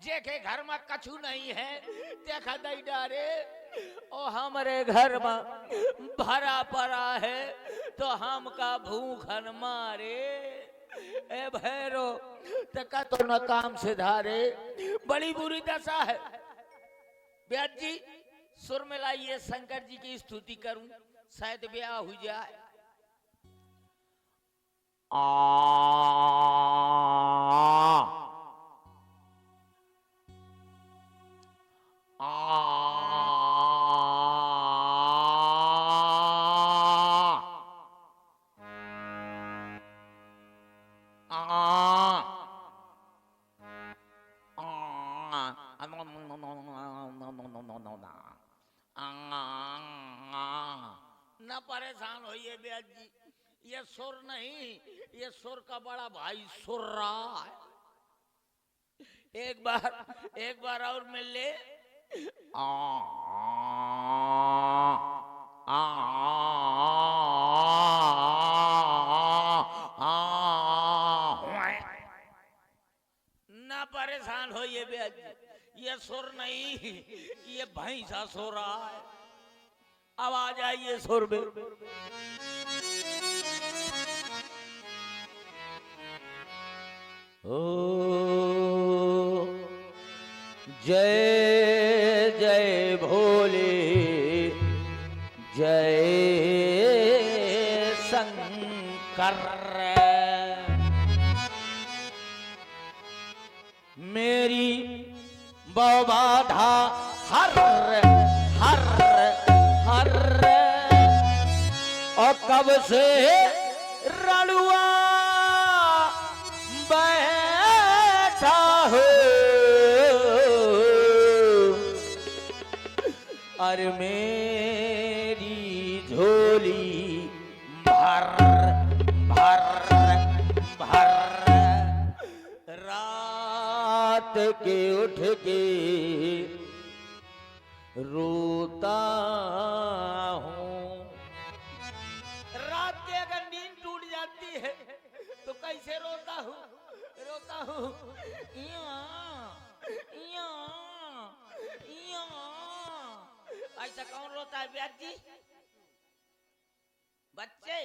जेके घर में कछु नहीं है देखा दई डारे और हमारे घर में भरा पड़ा है तो हम का भूखन मारे। ए भैरो तका तो न काम से धारे, बड़ी बुरी दशा है। ब्याज जी सुर में लाइए, शंकर जी की स्तुति करूं, शायद ब्याह हो जाए। न परेशान होइए ब्याज जी, ये सुर नहीं, ये सुर का बड़ा भाई सुर रहा है। एक बार और मिल ले। ना परेशान होइए ब्याज जी, ये सुर नहीं, ये भैंसा सो रहा है। अब आ जाइए सुर में। ओ जय जय भोले, जय शंकर। मेरी बाधा हर हर हर और कब से रणुआ बैठा हो, अरे मेरी झोली भर भर भर। रात के उठ के रोता हूँ। रात के अगर नींद टूट जाती है तो कैसे रोता हूँ? रोता हूँ ऐसा कौन रोता है ब्याज जी? बच्चे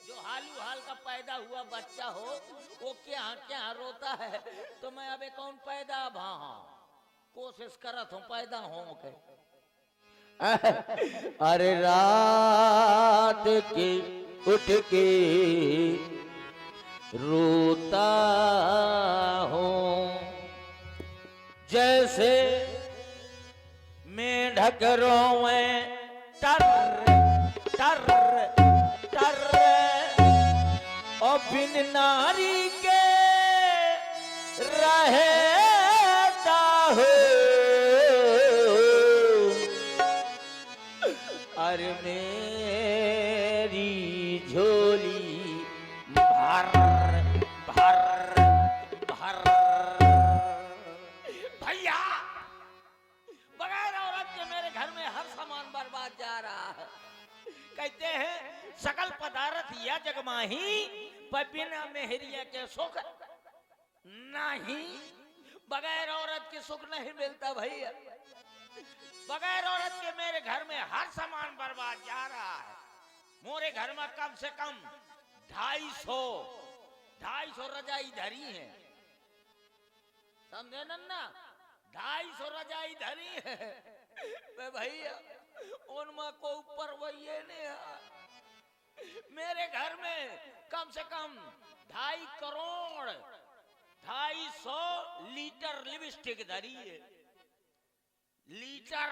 जो हालू हाल का पैदा हुआ बच्चा हो वो क्या क्या रोता है? तो मैं अबे कौन पैदा कोशिश करत हूँ पैदा हो के। अरे रात के उठ के रोता हूँ, जैसे मेढक रोवे टर टर टर, और बिन नारी के रहता हो। अरे मेरी झोली भर भर भर। भैया बगैर औरत के मेरे घर में हर सामान बर्बाद जा रहा है। कहते हैं सकल पदार्थ या जगमाही पर बिना मेहरिया के सुख नहीं। बगैर औरत के सुख नहीं मिलता भैया। बगैर औरत के मेरे घर में हर सामान बर्बाद जा रहा है। मोरे घर में कम से कम 250 रजाई धरी है, समझे नन्ना? 250 रजाई धरी है भैया, उनमें को ऊपर वही नहीं है। मेरे घर में कम से कम 2.5 करोड़ 250 लीटर लिपस्टिक धरी है। लीटर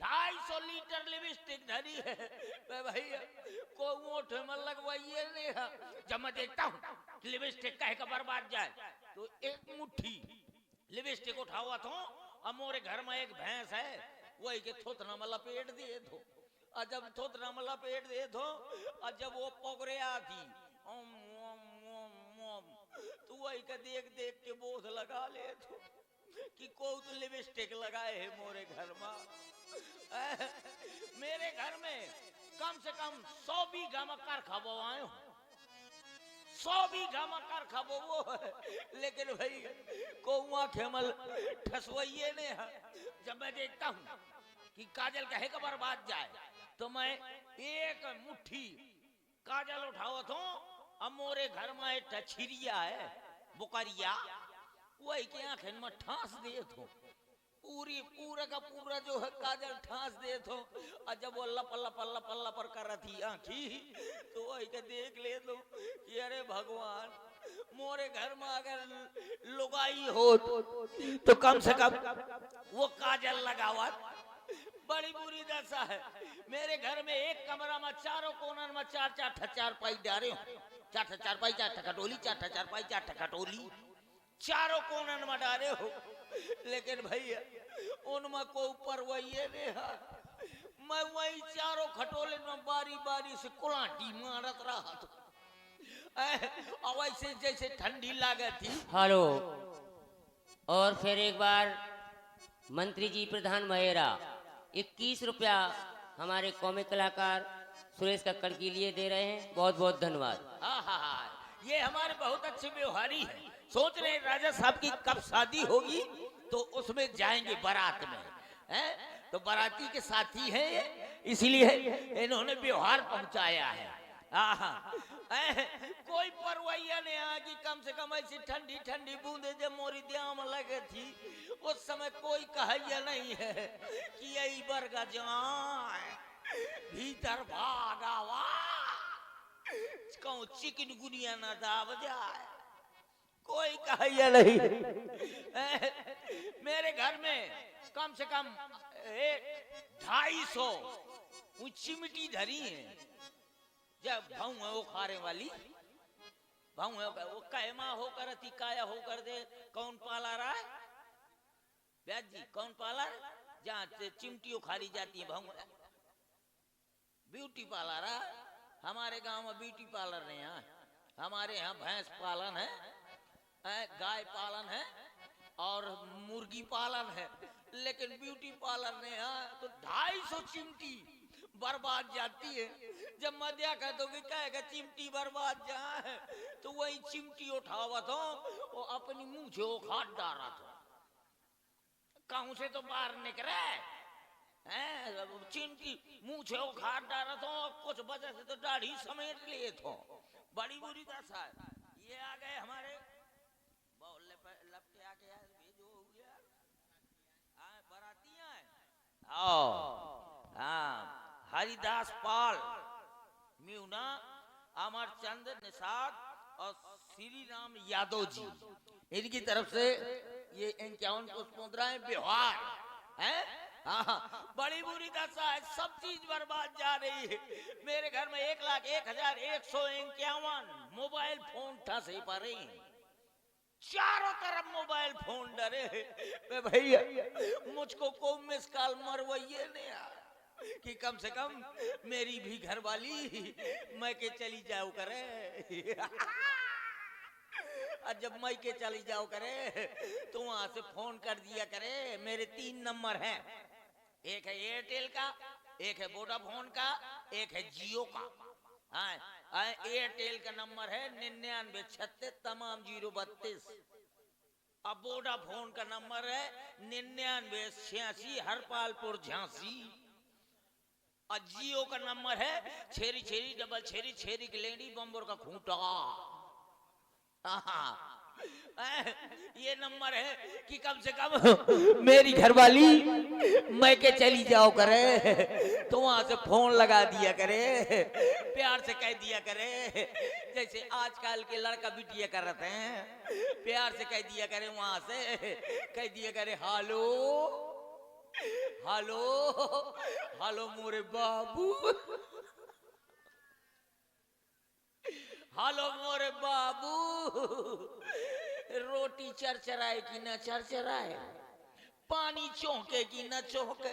250 लीटर लिपस्टिक धरी है भैया, को ओठ में लगवाइए नहीं है। जब मैं देखता हूँ लिपस्टिक कहे का बर्बाद जाए तो एक मुट्ठी लिपस्टिक उठावा तो मोरे घर में एक भैंस है, वही के थोतना में लपेट दिए थो। और जब थोतना में लपेट दिए थो और जब वो पकड़े आती तो वही का देख देख के बोध लगा ले थो कि को तो लिपस्टिक लगाए है मोरे घर में। मेरे घर में कम से कम 100 बीघा में कारखा बोआए हो। 100 बीघा मकर खबो वो है। लेकिन भाई कौआ खेमल ठसवइये ने है। जब मैं देखता हूँ कि काजल कहे का बर्बाद जाए तो मैं एक मुट्ठी काजल उठाओ तो अब मोरे घर में एक टछिरिया है बुकरिया वही के आंखें में ठास दे तो पूरा का पूरा जो है काजल ठास दे तो और जब वो लप लप लप लप कर रही आंखी तो वही के देख ले तो कि अरे भगवान मोरे घर में अगर लुगाई हो तो कम से कम वो काजल लगावा। बड़ी बुरी दशा है। मेरे घर में एक कमरा में चारों कोनन में चार पाई डारे हो चार पाई चार ठकटोली चार पाई चार ठकटोली चारों कोनन में डारे हो। लेकिन भैया उनमें को ऊपर वही है मैं वही चारों खटोले में बारी बारी से कुलाटी मारत रहा तो वैसे जैसे ठंडी लागत थी। हेलो। और फिर एक बार मंत्री जी प्रधान महेरा 21 रुपया हमारे कॉमिक कलाकार सुरेश कक्कड़ के लिए दे रहे हैं। बहुत बहुत धन्यवाद। हाँ ये हमारे बहुत अच्छे व्यवहारी हैं। सोच रहे राजा साहब की कब शादी होगी तो उसमें जाएंगे बारात में हैं? तो बाराती के साथी हैं इसलिए इन्होंने व्यवहार पहुंचाया है। कोई परवैया ने आ कि कम से कम ऐसी ठंडी ठंडी बूंदे जब मोरी द्याम लगे थी उस समय कोई कहैया नहीं है कि यही बरगा जाए भीतर भागावा कहूँ चिकन गुनिया न दाब जाए कोई कहैया नहीं। मेरे घर में कम से कम 250 चिमटी धरी है। जब भाऊ है वो खारे वाली भाऊ है वो कहमा होकर अति काया होकर दे कौन पाला रहा है ब्याज जी कौन पाला जहाँ चिमटियों खारी जाती है भाऊ ब्यूटी पार्लर है। हमारे गांव में ब्यूटी पार्लर नहीं है। हमारे यहाँ भैंस पालन है गाय पालन है और मुर्गी पालन है लेकिन ब्यूटी पार्लर नहीं है। तो 250 चिमटी बर्बाद जाती है। जब मध्या कह दोगे कहेगा चिमटी बर्बाद जाए तो वही चिमटी उठावा तो वो अपनी मुंह से उखाड़ डाला था कहूं से तो बाहर निकले चिमटी मुंह से उखाड़ डाला तो कुछ वजह से तो दाढ़ी समेट लिए तो बड़ी बुरी दशा है। ये आ गए हमारे लपटे आके भेजो हो गया बरातियां हरिदास पाल म्यूना अमरचंद निषाद और श्री राम यादव जी इनकी तरफ से ये 51 पुष्प मुद्राएं व्यवहार है। बड़ी बुरी दशा है। सब चीज बर्बाद जा रही है। मेरे घर में 1,01,151 मोबाइल फोन ठसे पड़े चारों तरफ मोबाइल फोन डरे भैया मुझको को मिस कॉल मरवाइए नहीं कि कम से कम मेरी भी घरवाली मैं के चली जाओ करे और जब मैं के चली जाओ करे तो वहां से फोन कर दिया करे। मेरे 3 नंबर हैं एक है एयरटेल का एक है वोडाफोन का एक है जियो का। एयरटेल का नंबर है 9936 तमाम 032 अब वोडाफोन का नंबर है 9986 हरपालपुर झांसी और जियो का नंबर है छेरी छेरी डबल छेरी छेरी गलेंडी बम्बोर का खूंटा। ये नंबर है कि कम से कम मेरी घरवाली मैं के चली जाओ करे तो वहां से फोन लगा दिया करे प्यार से कह दिया करे जैसे आजकल के लड़का बिटिया कर रहे हैं प्यार से कह दिया करे वहां से कह दिया करे हालो हालो हालो मोरे बाबू हालो मोरे बाबू रोटी चरचराए कि न चरचराए पानी चौंके कि न चौंके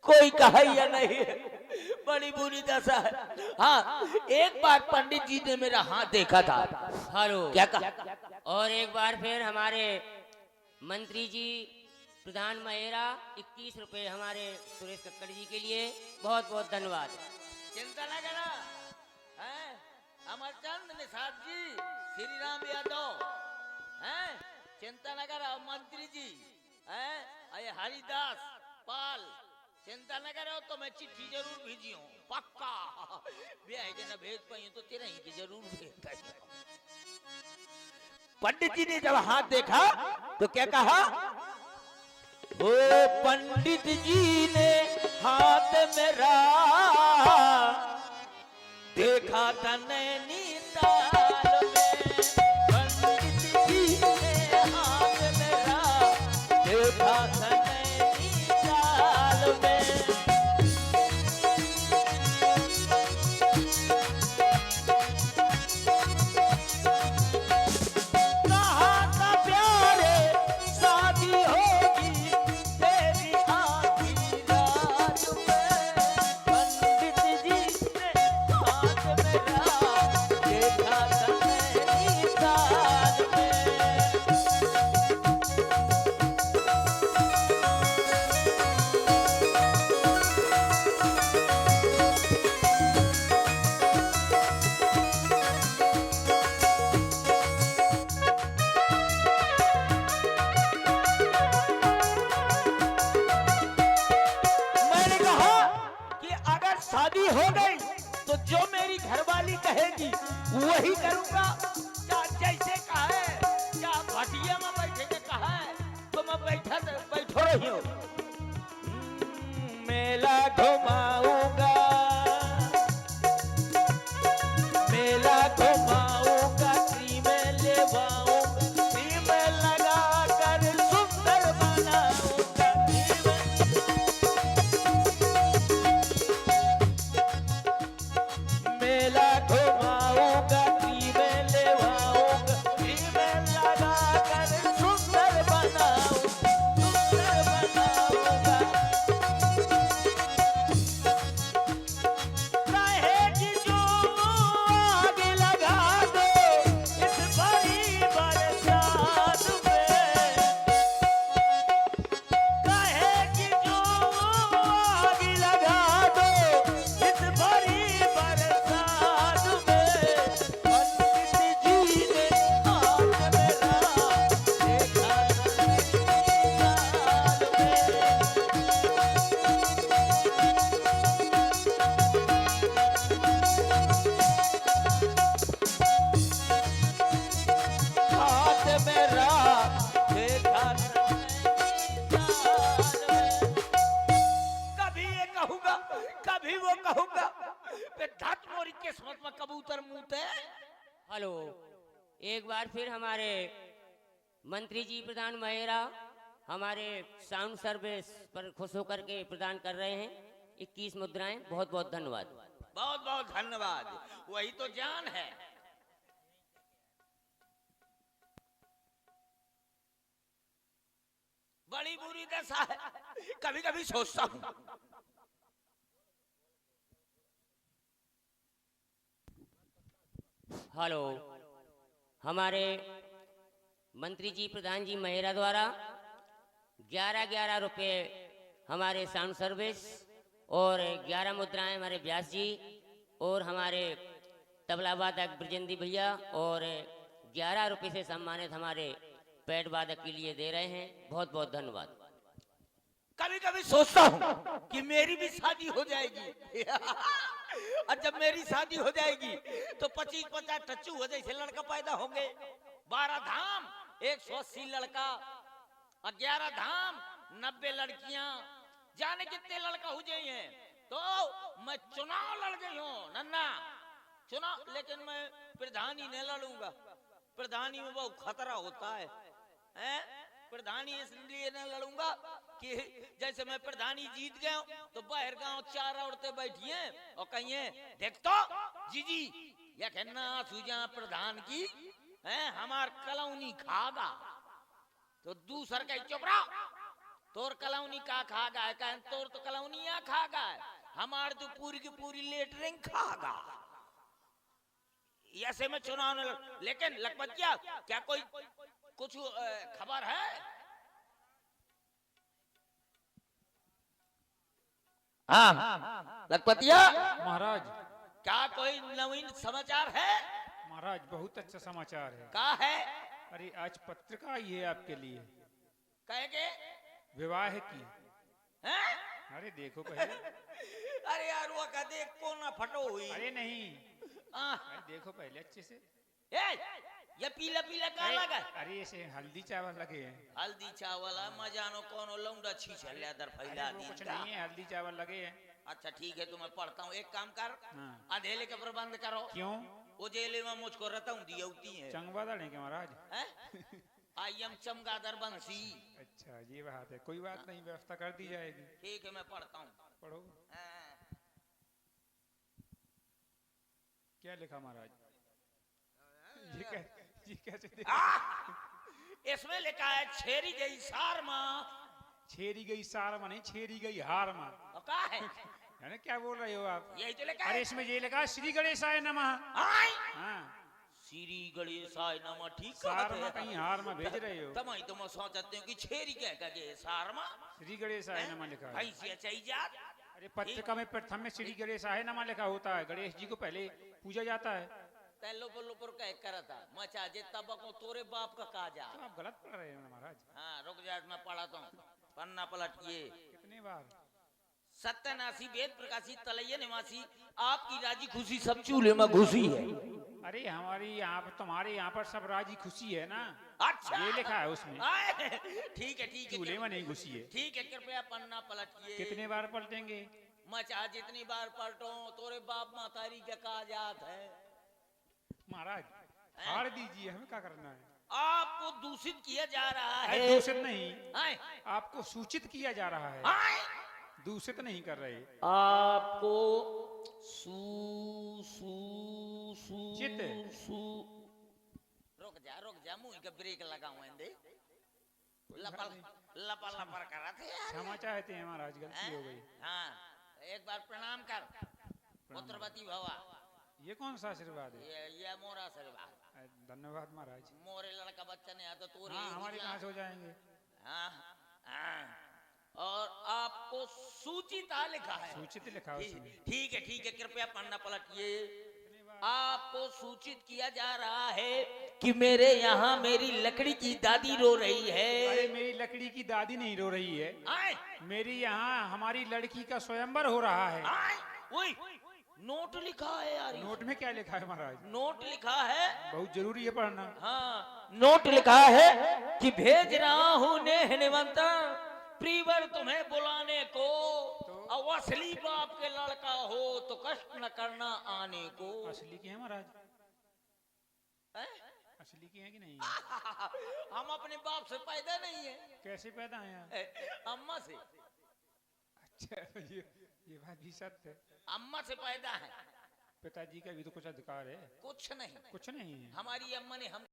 कोई कहा या नहीं। बड़ी बुरी दशा है। हाँ एक बार पंडित जी ने मेरा हाथ देखा था। हेलो क्या कहा? और एक बार फिर हमारे मंत्री जी प्रधान महेरा 21 रुपए हमारे सुरेश कक्कड़ जी के लिए बहुत बहुत धन्यवाद। चिंता न करना अमरचंद निषाद जी, श्री राम यादव हैं, चिंता न करो मंत्री जी हैं, अये हरिदास पाल, चिंता न करो तो मैं चिट्ठी जरूर भेजी हूँ पक्का। ब्याह के न भेज पाई तो तेरा ही की जरूर भेज। पंडित जी ने जब हाथ देखा तो क्या कहा? ओ पंडित जी ने हाथ मेरा देखा था नैनीताल में, पंडित जी ने हाथ मेरा देखा था नैनीताल में। कहा था प्यारे शादी होगी तेरी आधी रात में, पंडित जी ने हाथ मेरा देखा था नैनीताल में। मैंने कहा कि अगर शादी हो गई तो जो मेरी घरवाली कहेगी वही करूंगा। क्या जैसे कहा है, क्या भटिया में बैठे के कहा है तो मैं बैठो रही हूँ। मेला घुमाऊंगा, मेला घुमाऊंगा, क्रीम लेवाऊंगा, क्रीम लगा कर सुंदर बनाऊंगा, मेला घुमाऊंगा, क्रीम लेवाऊंगा, क्रीम लगा कर सुंदर बनाऊंगा, सुंदर बनाऊंगा। कहेगी जो आग लगा दो इस बड़ी बरसात में, कहेगी जो आग लगा दो इस बड़ी बरसात में, पंडित जी ने हाथ मेरा देखा था नैनीताल में। हाथ मेरा देखा था नैनीताल में। कभी ये कहूंगा कभी वो कहूंगा, धत मोरी किस्मत में कबूतर मुंहते। हेलो, एक बार फिर हमारे मंत्री जी प्रधान महेरा हमारे साउंड सर्विस पर खुश होकर के प्रदान कर रहे हैं 21 मुद्राएं। बहुत बहुत धन्यवाद। बहुत बहुत धन्यवाद, वही तो जान है। बड़ी बुरी दशा है, कभी कभी सोचता हूँ हेलो, हमारे मंत्री जी प्रधान जी महेरा द्वारा 11-11 रुपये हमारे साउंड सर्विस और 11 मुद्राएं हमारे व्यास जी और हमारे तबला वादक ब्रजेंद्र भैया और 11 रुपये से सम्मानित हमारे पैड वादक के लिए दे रहे हैं। बहुत बहुत धन्यवाद। कभी कभी सोचता हूँ कि मेरी भी शादी हो जाएगी और जब मेरी शादी हो जाएगी तो 25-50 टच्चू हो जैसे लड़का पैदा होंगे, 12 धाम 180 लड़का और 11 धाम 90 लड़कियां, जाने कितने लड़का हो जाए हैं। तो मैं चुनाव लड़ गई हूँ नन्ना, चुनाव, लेकिन मैं प्रधानी नहीं लड़ूंगा। प्रधानी में बहुत खतरा होता है, हैं? प्रधानी इसलिए न लड़ूंगा कि जैसे मैं प्रधानी जीत गया तो बाहर गांव 4 औरतें बैठी हैं और कहिए देख तो जीजी या कहना सुजा प्रधान की हैं हमार कलौनी खागा, तो दूसर कहीं चुप रहो, तोर कलौनी का खागा है, कहें तोर तो कलौनी यहाँ खागा है, हमार तो पूरी की पूरी लेटरिंग खागा। ऐसे में चुनाव न लेकिन लखपत क्या कोई कुछ खबर है? हाँ लखपतिया महाराज, क्या कोई नवीन समाचार है? महाराज बहुत अच्छा समाचार है। क्या है? अरे आज पत्रिका आई है आपके लिए, कहेंगे विवाह की। हैं? अरे देखो पहले। अरे यार वो का देख को ना फटो हुई। अरे नहीं, आ, अरे देखो पहले अच्छे से। ये पीला पीला का लगा। अरे ऐसे हल्दी चावल लगे हैं। हल्दी चावल है, मजानो कौन लौंडा छी छल्ला दर फैला अरे वो दी कुछ का। नहीं है, हल्दी चावल लगे हैं। अच्छा ठीक है, तो मैं पढ़ता हूँ। एक काम कर, हाँ। अधेले का प्रबंध करो। क्यों? वो जेले में मुझको रताऊं दी होती है। चंगवादड़ है क्या महाराज? आई एम चमगादड़ बंसी। अच्छा ये बात है, कोई बात नहीं, व्यवस्था कर दी जाएगी। ठीक है, मैं पढ़ता हूँ। पढ़ो। क्या लिखा महाराज? ये कैसे इसमें लिखा है छेरी गई सार माँ। छेरी गई सार माँ नहीं, छेरी गई हार माँ। क्या है? यानी क्या बोल रहे हो आप? यही तो लिखा अरे है। इसमें ये लिखा श्री गणेशाय नमः। आय हाँ, श्री गणेशाय नमः। ठीक सार माँ कहीं हार माँ भेज रहे हो? तमाई तो मैं सोचते हूँ कि छेरी क्या कहे सार माँ। श्री गणेशाय नमः लिखा है। भैंसिया चाहिए जात। अरे पत्रिका में प्रथम में श्री गणेशाय नमः लिखा होता है, गणेश जी को पहले पूजा जाता है। तैलो पर कह करा था मचा जे तबको तोरे बाप का काजा। तो आप गलत पढ़ रहे हो ना महाराज। हाँ रुक जा, मैं पढ़ाता हूँ। पन्ना पलटिए। कितने बार? सत्यानाशी वेद प्रकाशी तलैया निवासी आपकी राजी खुशी सब चूल्हे में घुसी है। अरे हमारी यहाँ पर, तुम्हारे यहाँ पर सब राजी खुशी है ना? अच्छा ये लिखा है उसमें। ठीक है ठीक है। चूल्हे में नहीं घुसी है। ठीक है, कृपया पन्ना पलटिए। कितने बार पलटेंगे? मचा जितनी बार पलटो तोरे बाप मातारी का काजात है। महाराज फाड़ दीजिए, हमें क्या करना है? आपको दूषित किया जा रहा है। अरे दूषित नहीं, आए, आपको सूचित किया जा रहा है, आए, दूषित नहीं कर रहे। आपको सू सू सू चित। सू रुक जा मुंह का ब्रेक लगाऊं दे। लपल लपल करा थे यार। क्षमा चाहते हैं महाराज, गलती हो गई। हाँ, एक बार प्रणाम कर। पुत्रवती भवा। ये कौन सा आशीर्वाद है? ये मोरा आशीर्वाद। धन्यवाद महाराज। मोरे लड़का बच्चा नहीं आता तो हाँ, हमारे कहाँ से हो जाएंगे? हाँ, हाँ। और आपको सूचिता लिखा है। सूचित लिखा है उसमें। ठीक है, कृपया पन्ना पलटिए। आपको सूचित किया जा रहा है कि मेरे यहाँ मेरी लकड़ी की दादी रो रही है। अरे मेरी लकड़ी की दादी नहीं रो रही है, आए, मेरी यहाँ हमारी लड़की का स्वयंवर हो रहा है। आए, ओए, नोट लिखा है यार। नोट में क्या लिखा है महाराज? नोट लिखा है। बहुत जरूरी है पढ़ना। हाँ, नोट लिखा है कि भेज रहा हूँ नेह निमंत्रण प्रीवर तुम्हें बुलाने को। अब असली बाप के लड़का हो तो कष्ट न करना आने को। असली की है महाराज? हैं? असली की है कि नहीं? हम अपने बाप से पैदा नहीं है। कैसे पैदा है यहाँ? अम्मा से। अच्छा ये बात भी सत्य है। अम्मा से पैदा है। पिताजी का भी तो कुछ अधिकार है। कुछ नहीं, कुछ नहीं है। हमारी अम्मा ने हम